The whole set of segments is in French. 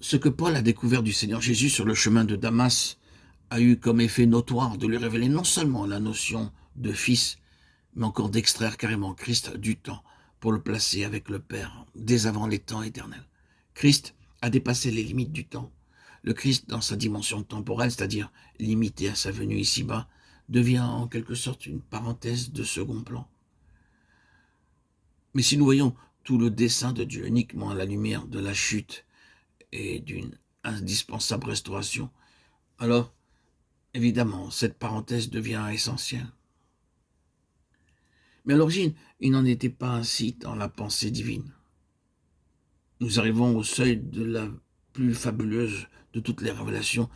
Ce que Paul a découvert du Seigneur Jésus sur le chemin de Damas a eu comme effet notoire de lui révéler non seulement la notion de fils, mais encore d'extraire carrément Christ du temps pour le placer avec le Père dès avant les temps éternels. Christ a dépassé les limites du temps. Le Christ, dans sa dimension temporelle, c'est-à-dire limité à sa venue ici-bas, devient en quelque sorte une parenthèse de second plan. Mais si nous voyons tout le dessein de Dieu uniquement à la lumière de la chute et d'une indispensable restauration, alors évidemment cette parenthèse devient essentielle. Mais à l'origine, il n'en était pas ainsi dans la pensée divine. Nous arrivons au seuil de la plus fabuleuse de toutes les révélations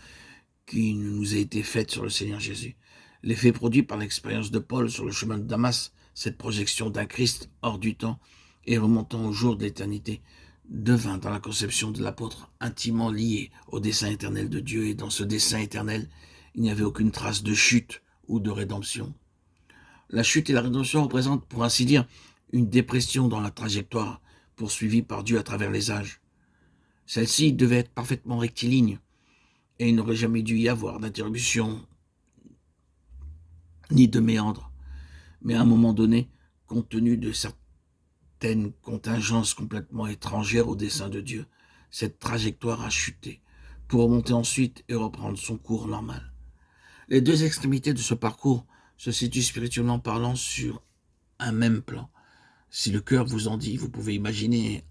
qui nous a été faite sur le Seigneur Jésus. L'effet produit par l'expérience de Paul sur le chemin de Damas, cette projection d'un Christ hors du temps et remontant au jour de l'éternité, devint dans la conception de l'apôtre intimement lié au dessein éternel de Dieu, et dans ce dessein éternel, il n'y avait aucune trace de chute ou de rédemption. La chute et la rédemption représentent, pour ainsi dire, une dépression dans la trajectoire poursuivie par Dieu à travers les âges. Celle-ci devait être parfaitement rectiligne, et il n'aurait jamais dû y avoir d'interruption ni de méandre. Mais à un moment donné, compte tenu de certaines contingences complètement étrangères au dessein de Dieu, cette trajectoire a chuté, pour remonter ensuite et reprendre son cours normal. Les deux extrémités de ce parcours se situent spirituellement parlant sur un même plan. Si le cœur vous en dit, vous pouvez imaginer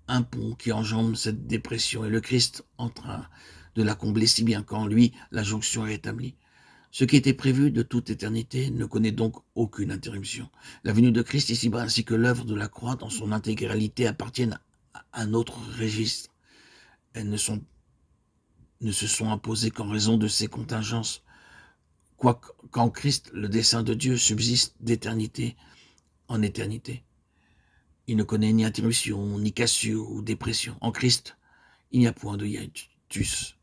un pont qui enjambe cette dépression et le Christ en train de la combler si bien qu'en lui, la jonction est établie. Ce qui était prévu de toute éternité ne connaît donc aucune interruption. La venue de Christ ici-bas ainsi que l'œuvre de la croix dans son intégralité appartiennent à un autre registre. Elles ne se sont imposées qu'en raison de ces contingences. Qu'en Christ, le dessein de Dieu subsiste d'éternité en éternité. Il ne connaît ni interruption, ni cassure ou dépression. En Christ, il n'y a point de hiatus.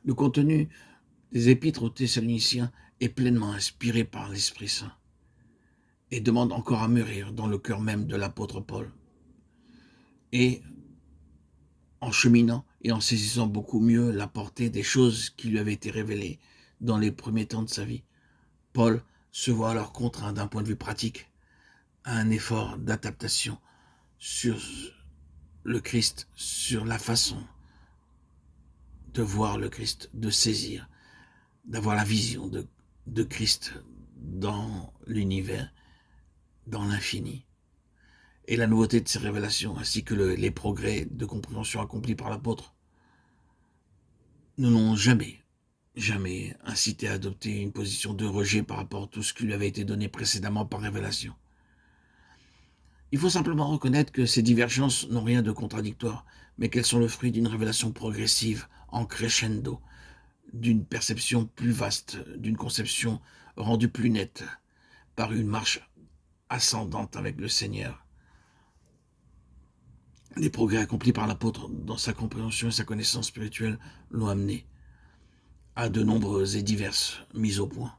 Le contenu des épîtres aux Thessaloniciens est pleinement inspiré par l'Esprit Saint et demande encore à mûrir dans le cœur même de l'apôtre Paul. Et en cheminant et en saisissant beaucoup mieux la portée des choses qui lui avaient été révélées dans les premiers temps de sa vie, Paul se voit alors contraint d'un point de vue pratique à un effort d'adaptation sur le Christ, sur la façon de voir le Christ, de saisir, d'avoir la vision de Christ dans l'univers, dans l'infini. Et la nouveauté de ces révélations, ainsi que les progrès de compréhension accomplis par l'apôtre, ne l'ont jamais incité à adopter une position de rejet par rapport à tout ce qui lui avait été donné précédemment par révélation. Il faut simplement reconnaître que ces divergences n'ont rien de contradictoire, mais qu'elles sont le fruit d'une révélation progressive, en crescendo, d'une perception plus vaste, d'une conception rendue plus nette par une marche ascendante avec le Seigneur. Les progrès accomplis par l'apôtre dans sa compréhension et sa connaissance spirituelle l'ont amené à de nombreuses et diverses mises au point.